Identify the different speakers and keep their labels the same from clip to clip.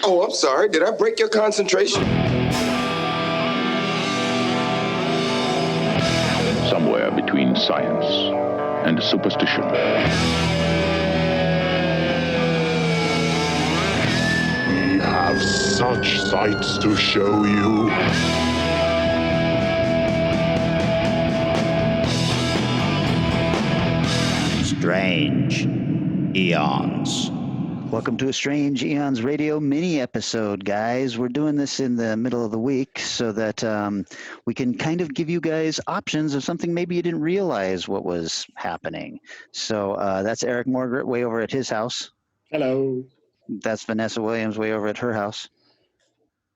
Speaker 1: Oh, I'm sorry. Did I break your concentration?
Speaker 2: Somewhere between science and superstition.
Speaker 3: We have such sights to show you.
Speaker 4: Strange Eons. Welcome to a Strange Eons radio mini episode, guys. We're doing this in the middle of the week so that we can kind of give you guys options of something maybe you didn't realize what was happening. So that's Eric Margaret way over at his house.
Speaker 5: Hello.
Speaker 4: That's Vanessa Williams way over at her house.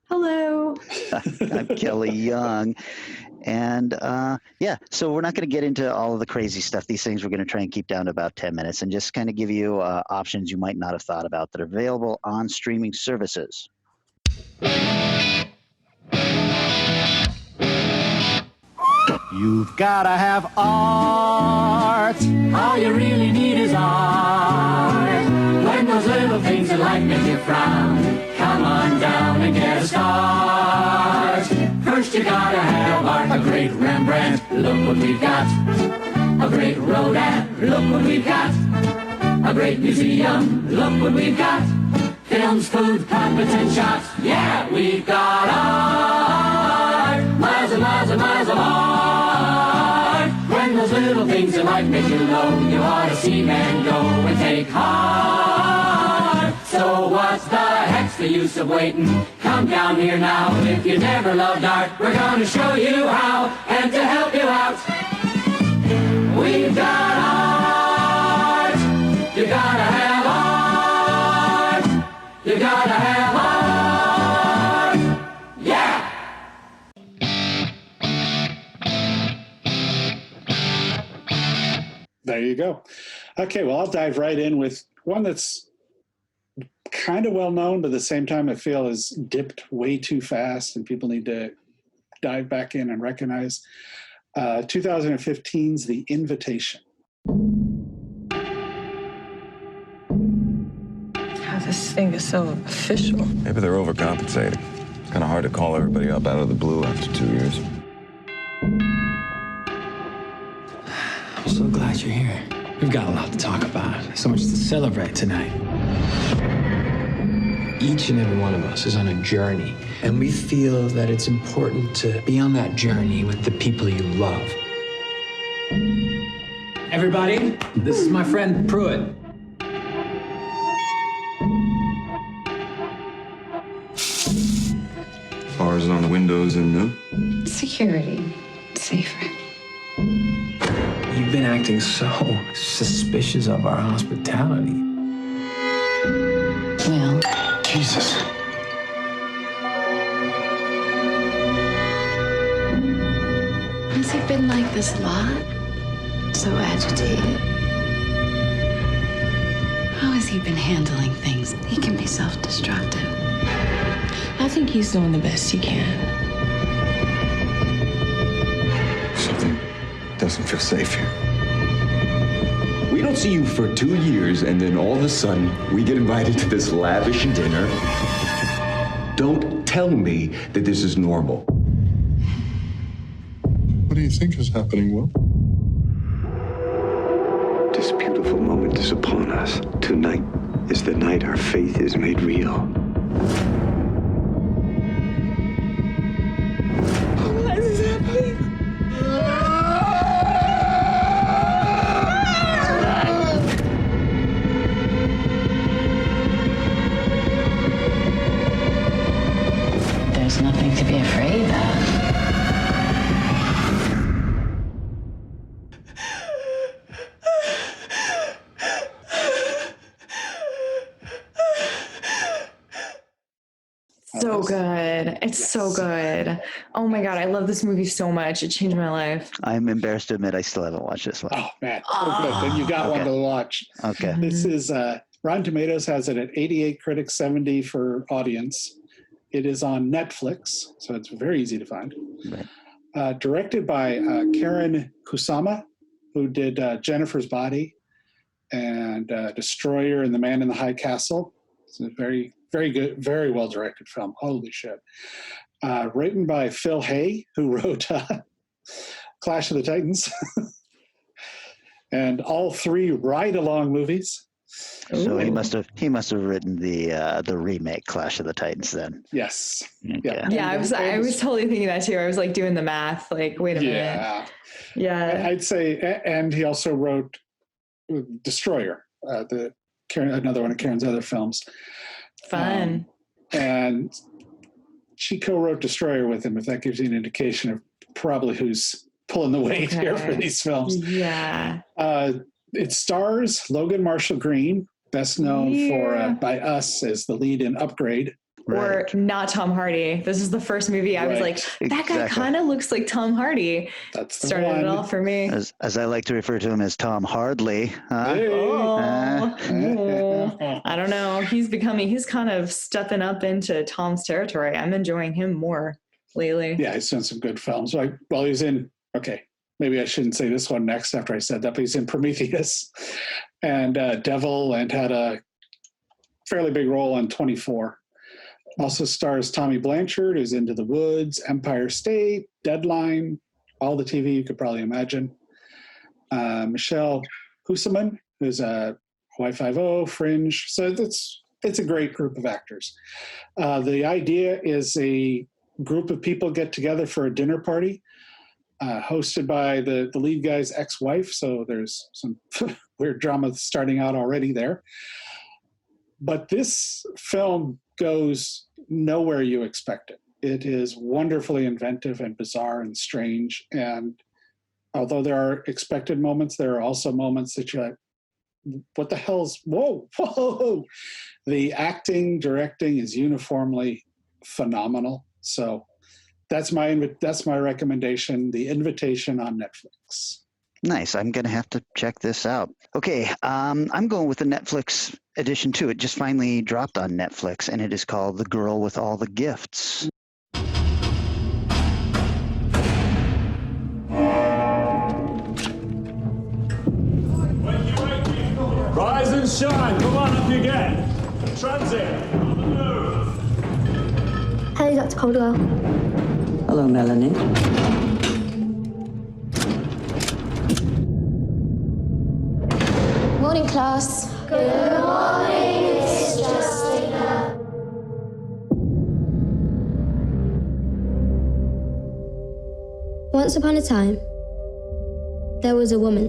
Speaker 6: Hello.
Speaker 4: I'm Kelly Young. And so we're not going to get into all of the crazy stuff. These things we're going to try and keep down to about 10 minutes and just kind of give you options you might not have thought about that are available on streaming services.
Speaker 7: You've gotta have art. All you really need is art. When those little things in life make you frown, come on down and get a start. First you gotta have art. A great Rembrandt, look what we've got. A great Rodin, look what we've got. A great museum, look what we've got. Films, food, puppets, and shots. Yeah, we've got art. Miles and miles and miles of art. When those little things in life make you low, you ought to see men go and take heart. So what's the heck's the use of waiting? Come down here now. If you never loved art, we're gonna show you how. And to help you out, we've got art. You gotta have art. You gotta have art. Yeah!
Speaker 5: There you go. Okay, well, I'll dive right in with one that's kind of well known, but at the same time I feel is dipped way too fast and people need to dive back in and recognize. 2015's The Invitation.
Speaker 6: God, this thing is so official.
Speaker 8: Maybe they're overcompensating. It's kind of hard to call everybody up out of the blue after 2 years.
Speaker 9: I'm so glad you're here. We've got a lot to talk about. So much to celebrate tonight. Each and every one of us is on a journey, and we feel that it's important to be on that journey with the people you love. Everybody, this is my friend Pruitt.
Speaker 8: Bars on the windows and new.
Speaker 10: Security. Safer.
Speaker 9: You've been acting so suspicious of our hospitality.
Speaker 10: Well,
Speaker 9: Jesus.
Speaker 10: has he been like this a lot? So agitated? How has he been handling things? He can be self-destructive.
Speaker 6: I think he's doing the best he can.
Speaker 8: Something doesn't feel safe here.
Speaker 11: We don't see you for 2 years, and then all of a sudden, we get invited to this lavish dinner. Don't tell me that this is normal.
Speaker 3: What do you think is happening, Will?
Speaker 12: This beautiful moment is upon us. Tonight is the night our faith is made real.
Speaker 6: Why is this happening?
Speaker 10: There's nothing to be afraid of.
Speaker 6: So good. It's so good. Oh my God, I love this movie so much. It changed my life.
Speaker 4: I'm embarrassed to admit I still haven't watched this one.
Speaker 5: Oh, man. Oh, good. Then you got one to watch.
Speaker 4: Okay.
Speaker 5: This is, Rotten Tomatoes has it at 88 critics, 70 for audience. It is on Netflix, so it's very easy to find.
Speaker 4: Right.
Speaker 5: Directed by Karen Kusama, who did Jennifer's Body and Destroyer and The Man in the High Castle. It's a very, very good, very well directed film. Holy shit. Written by Phil Hay, who wrote Clash of the Titans. And all 3 ride-along movies.
Speaker 4: So he must have written the remake Clash of the Titans then.
Speaker 5: Yes.
Speaker 4: Okay.
Speaker 6: Yeah, I was totally thinking that too. I was like doing the math. Like, wait a minute. Yeah.
Speaker 5: I'd say, and he also wrote Destroyer, another one of Karen's other films.
Speaker 6: Fun.
Speaker 5: And she co-wrote Destroyer with him, if that gives you an indication of probably who's pulling the weight here for these films.
Speaker 6: Yeah.
Speaker 5: It stars Logan Marshall Green, best known for by us as the lead in Upgrade.
Speaker 6: Or not Tom Hardy. This is the first movie I was like, that guy kind of looks like Tom Hardy.
Speaker 5: That's
Speaker 6: started it all for me.
Speaker 4: As I like to refer to him as Tom Hardley.
Speaker 5: Hey.
Speaker 6: I don't know. He's kind of stepping up into Tom's territory. I'm enjoying him more lately.
Speaker 5: Yeah, he's done some good films. He's in, maybe I shouldn't say this one next after I said that, but he's in Prometheus and Devil, and had a fairly big role on 24. Also stars Tommy Blanchard, who's Into the Woods, Empire State, Deadline, all the TV you could probably imagine. Michelle Husaman, who's a Y50, Fringe. So it's a great group of actors. The idea is a group of people get together for a dinner party, hosted by the lead guy's ex-wife. So there's some weird drama starting out already there. But this film goes nowhere you expect it. It is wonderfully inventive and bizarre and strange. And although there are expected moments, there are also moments that you're like, what the hell's, whoa. The acting, directing is uniformly phenomenal. So that's my recommendation, The Invitation on Netflix.
Speaker 4: Nice. I'm going to have to check this out. Okay. I'm going with the Netflix edition too. It just finally dropped on Netflix, and it is called The Girl with All the Gifts.
Speaker 7: Rise and shine. Come on up you get. Transit. On the move.
Speaker 13: Hey, Dr. Caldwell.
Speaker 14: Hello, Melanie.
Speaker 13: Morning, class. Good morning, Miss Justina. Once upon a time, there was a woman.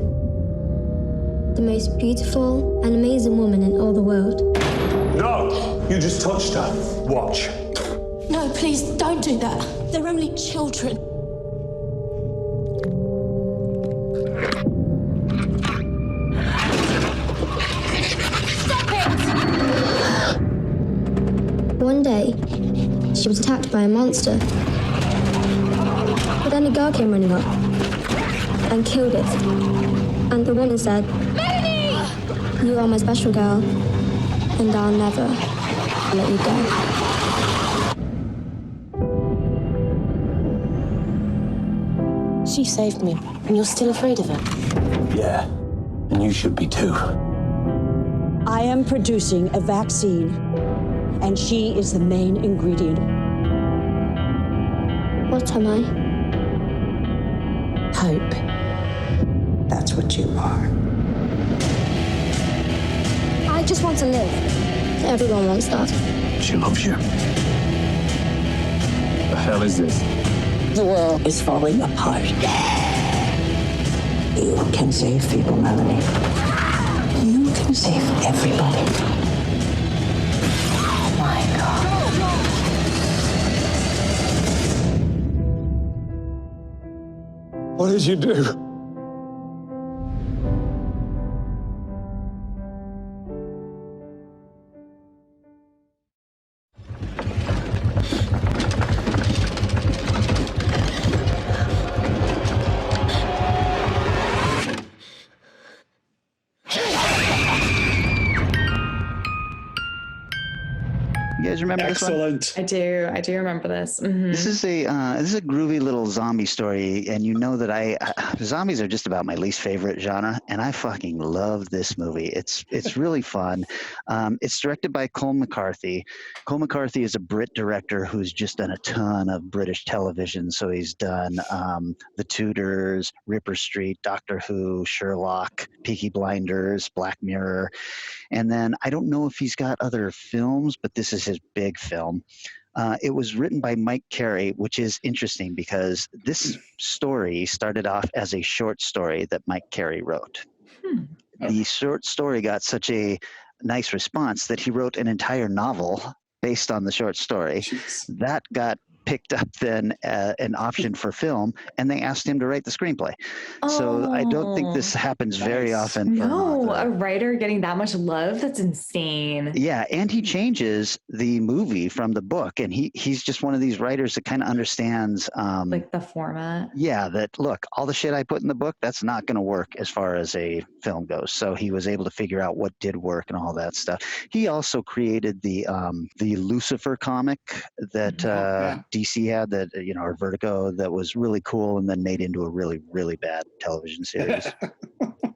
Speaker 13: The most beautiful and amazing woman in all the world.
Speaker 7: No! You just touched her. Watch.
Speaker 13: No, please, don't do that. They're only children. One day, she was attacked by a monster. But then a girl came running up and killed it. And the woman said, "Melanie! You are my special girl, and I'll never let you go."
Speaker 15: She saved me, and you're still afraid of her?
Speaker 16: Yeah, and you should be too.
Speaker 17: I am producing a vaccine, and she is the main ingredient.
Speaker 13: What am I?
Speaker 17: Hope. That's what you are.
Speaker 13: I just want to live. Everyone wants that.
Speaker 16: She loves you. The hell is this?
Speaker 17: The world is falling apart. You can save people, Melanie. You can save everybody. Oh my God.
Speaker 16: What did you do?
Speaker 4: You guys remember
Speaker 5: Excellent.
Speaker 4: this one?
Speaker 6: I do remember this. Mhm.
Speaker 4: This is a groovy little zombie story, and you know that zombies are just about my least favorite genre, and I fucking love this movie. It's really fun. It's directed by Cole McCarthy. Cole McCarthy is a Brit director who's just done a ton of British television. So he's done The Tudors, Ripper Street, Doctor Who, Sherlock, Peaky Blinders, Black Mirror. And then I don't know if he's got other films, but this is his big film. It was written by Mike Carey, which is interesting because this story started off as a short story that Mike Carey wrote. The short story got such a nice response that he wrote an entire novel based on the short story. That got picked up then an option for film, and they asked him to write the screenplay. So I don't think this happens very often.
Speaker 6: No, a writer getting that much love, that's insane.
Speaker 4: Yeah, and he changes the movie from the book, and he's just one of these writers that kind of understands
Speaker 6: like the format.
Speaker 4: Yeah, that look, all the shit I put in the book, that's not going to work as far as a film goes. So he was able to figure out what did work and all that stuff. He also created the Lucifer comic that DC had, that or Vertigo, that was really cool and then made into a really, really bad television series.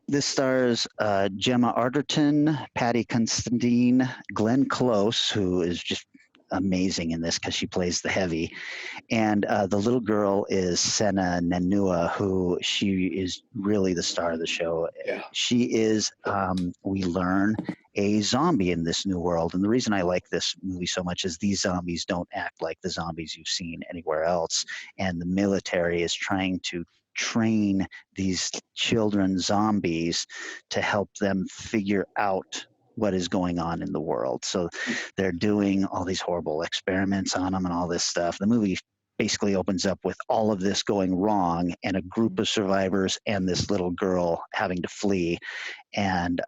Speaker 4: This stars Gemma Arterton, Patty Considine, Glenn Close, who is just amazing in this because she plays the heavy, and the little girl is Senna Nanua, who she is really the star of the show. She is, we learn, a zombie in this new world, and the reason I like this movie so much is these zombies don't act like the zombies you've seen anywhere else, and the military is trying to train these children zombies to help them figure out what is going on in the world. So they're doing all these horrible experiments on them and all this stuff. The movie basically opens up with all of this going wrong and a group of survivors and this little girl having to flee. And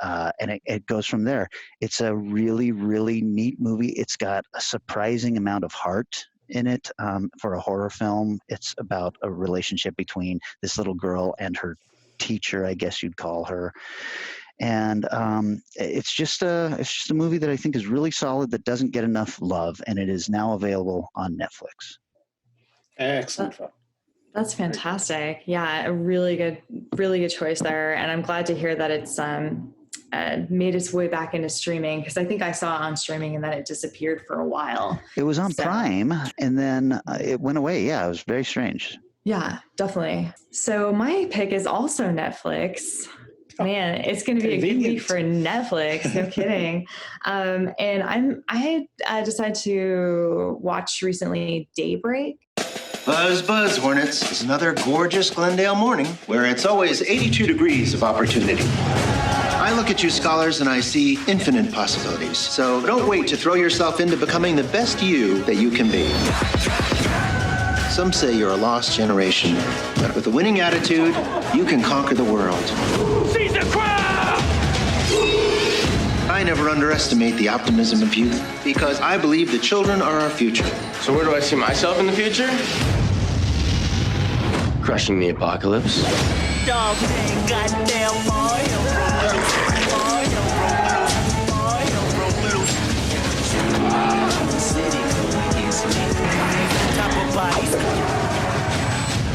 Speaker 4: it goes from there. It's a really, really neat movie. It's got a surprising amount of heart in it for a horror film. It's about a relationship between this little girl and her teacher, I guess you'd call her. And it's just a movie that I think is really solid, that doesn't get enough love, and it is now available on Netflix.
Speaker 5: Excellent.
Speaker 6: That's fantastic. Yeah, a really good choice there, and I'm glad to hear that it's made its way back into streaming, because I think I saw it on streaming and then it disappeared for a while.
Speaker 4: It was on Prime, and then it went away. Yeah, it was very strange.
Speaker 6: Yeah, definitely. So my pick is also Netflix. Man, it's going to be a good week for Netflix. No kidding. And I decided to watch recently Daybreak.
Speaker 18: Buzz, buzz, Hornets. It's another gorgeous Glendale morning where it's always 82 degrees of opportunity. I look at you scholars and I see infinite possibilities. So don't wait to throw yourself into becoming the best you that you can be. Some say you're a lost generation, but with a winning attitude, you can conquer the world. Seize the crowd! I never underestimate the optimism of youth, because I believe the children are our future.
Speaker 19: So where do I see myself in the future? Crushing the apocalypse.
Speaker 7: Dog dang goddamn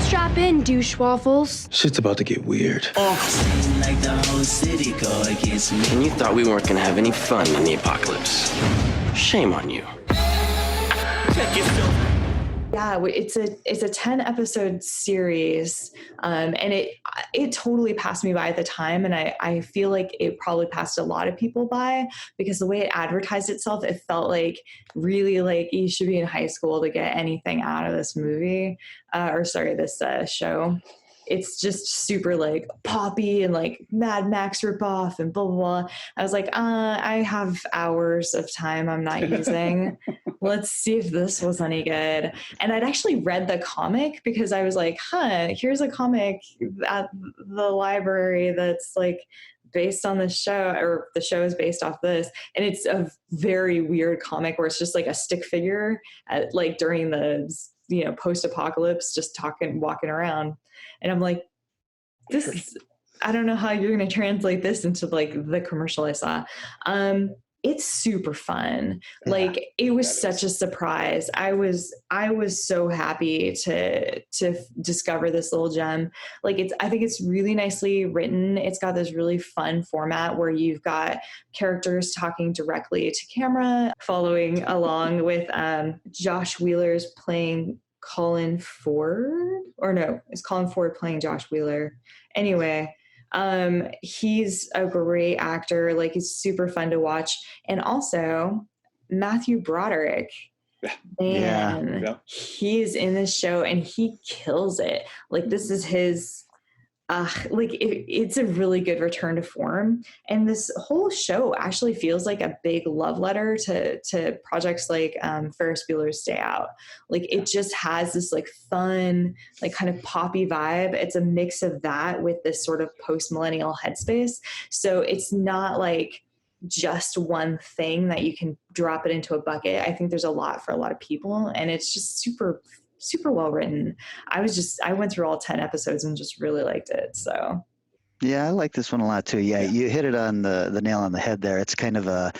Speaker 20: Strap in, douche waffles.
Speaker 19: Shit's about to get weird.
Speaker 7: Like the whole city go against me.
Speaker 19: And you thought we weren't gonna have any fun in the apocalypse. Shame on you.
Speaker 7: Check yourself.
Speaker 6: Yeah, it's a 10 episode series, and it totally passed me by at the time, and I feel like it probably passed a lot of people by, because the way it advertised itself, it felt like really like you should be in high school to get anything out of this movie, this show. It's just super like poppy and like Mad Max ripoff and blah, blah, blah. I was like, I have hours of time I'm not using. Let's see if this was any good. And I'd actually read the comic, because I was like, here's a comic at the library that's like based on the show, or the show is based off this. And it's a very weird comic where it's just like a stick figure like during the, post-apocalypse, just walking around. And I'm like, I don't know how you're going to translate this into like the commercial I saw. it's super fun. Like it was such a surprise. I was so happy to discover this little gem. Like I think it's really nicely written. It's got this really fun format where you've got characters talking directly to camera, following along with Josh Wheeler's playing Colin Ford, or no, is Colin Ford playing Josh Wheeler? Anyway, he's a great actor. Like he's super fun to watch. And also Matthew Broderick, man, he is in this show and he kills it. Like this is his, it's a really good return to form. And this whole show actually feels like a big love letter to projects like Ferris Bueller's Day Out. Like it just has this like fun, like kind of poppy vibe. It's a mix of that with this sort of post-millennial headspace. So it's not like just one thing that you can drop it into a bucket. I think there's a lot for a lot of people, and it's just super well written. I went through all 10 episodes and just really liked it. So
Speaker 4: yeah, I like this one a lot too. Yeah. You hit it on the nail on the head there. It's kind of a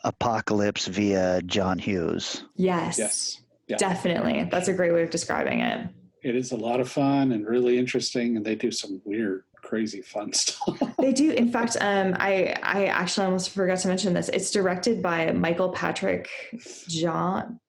Speaker 4: apocalypse via John Hughes.
Speaker 6: Yes. Yeah. Definitely. That's a great way of describing it.
Speaker 5: It is a lot of fun and really interesting, and they do some weird, crazy fun stuff.
Speaker 6: They do. In fact, I actually almost forgot to mention this. It's directed by Michael Patrick Jan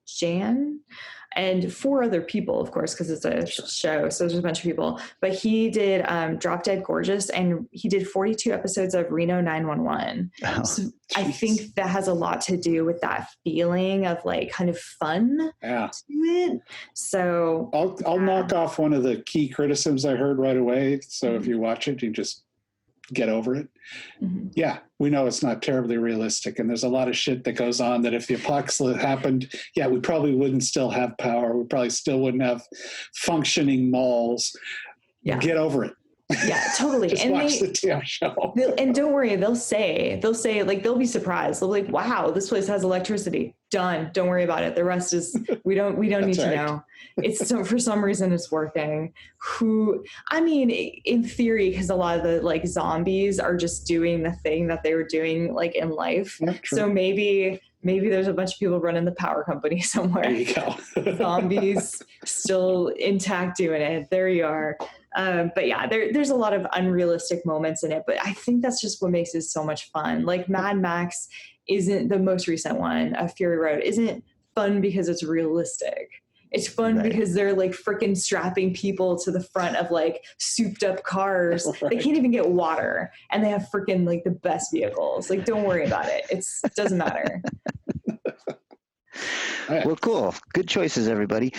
Speaker 6: and 4 other people, of course, because it's a show. So there's a bunch of people. But he did Drop Dead Gorgeous, and he did 42 episodes of Reno 911.
Speaker 4: Oh,
Speaker 6: so I think that has a lot to do with that feeling of like kind of fun to it. So
Speaker 5: I'll knock off one of the key criticisms I heard right away. So if you watch it, you just get over it.
Speaker 6: Mm-hmm.
Speaker 5: Yeah, we know it's not terribly realistic, and there's a lot of shit that goes on that if the apocalypse happened, we probably wouldn't still have power. We probably still wouldn't have functioning malls.
Speaker 6: Yeah.
Speaker 5: Get over it.
Speaker 6: Yeah, totally.
Speaker 5: Just
Speaker 6: and
Speaker 5: watch the damn show.
Speaker 6: And don't worry, they'll say like they'll be surprised. They'll be like, "Wow, this place has electricity." Done. Don't worry about it. The rest is we don't need to know. It's for some reason it's working. In theory, because a lot of the like zombies are just doing the thing that they were doing like in life. So maybe there's a bunch of people running the power company somewhere.
Speaker 5: There you go.
Speaker 6: Zombies still intact doing it. There you are. But yeah, there's a lot of unrealistic moments in it, but I think that's just what makes it so much fun. Like Mad Max isn't the most recent one, Fury Road isn't fun because it's realistic. It's fun because they're like freaking strapping people to the front of like souped up cars. Right. They can't even get water, and they have freaking like the best vehicles. Like, don't worry about it. It doesn't matter.
Speaker 4: Well, cool. Good choices, everybody.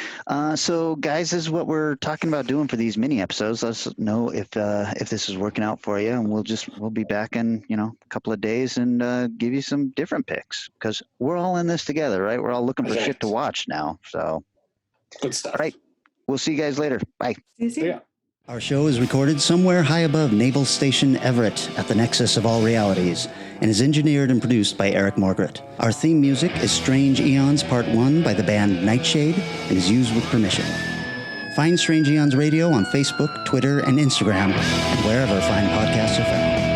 Speaker 4: So, guys, this is what we're talking about doing for these mini episodes. Let us know if this is working out for you, and we'll be back in a couple of days and give you some different picks, because we're all in this together, right? We're all looking for shit to watch now. So,
Speaker 5: good stuff.
Speaker 4: All right, we'll see you guys later. Bye.
Speaker 6: See you.
Speaker 21: Our show is recorded somewhere high above Naval Station Everett at the nexus of all realities, and is engineered and produced by Eric Margaret. Our theme music is Strange Eons Part 1 by the band Nightshade and is used with permission. Find Strange Eons Radio on Facebook, Twitter, and Instagram, and wherever fine podcasts are found.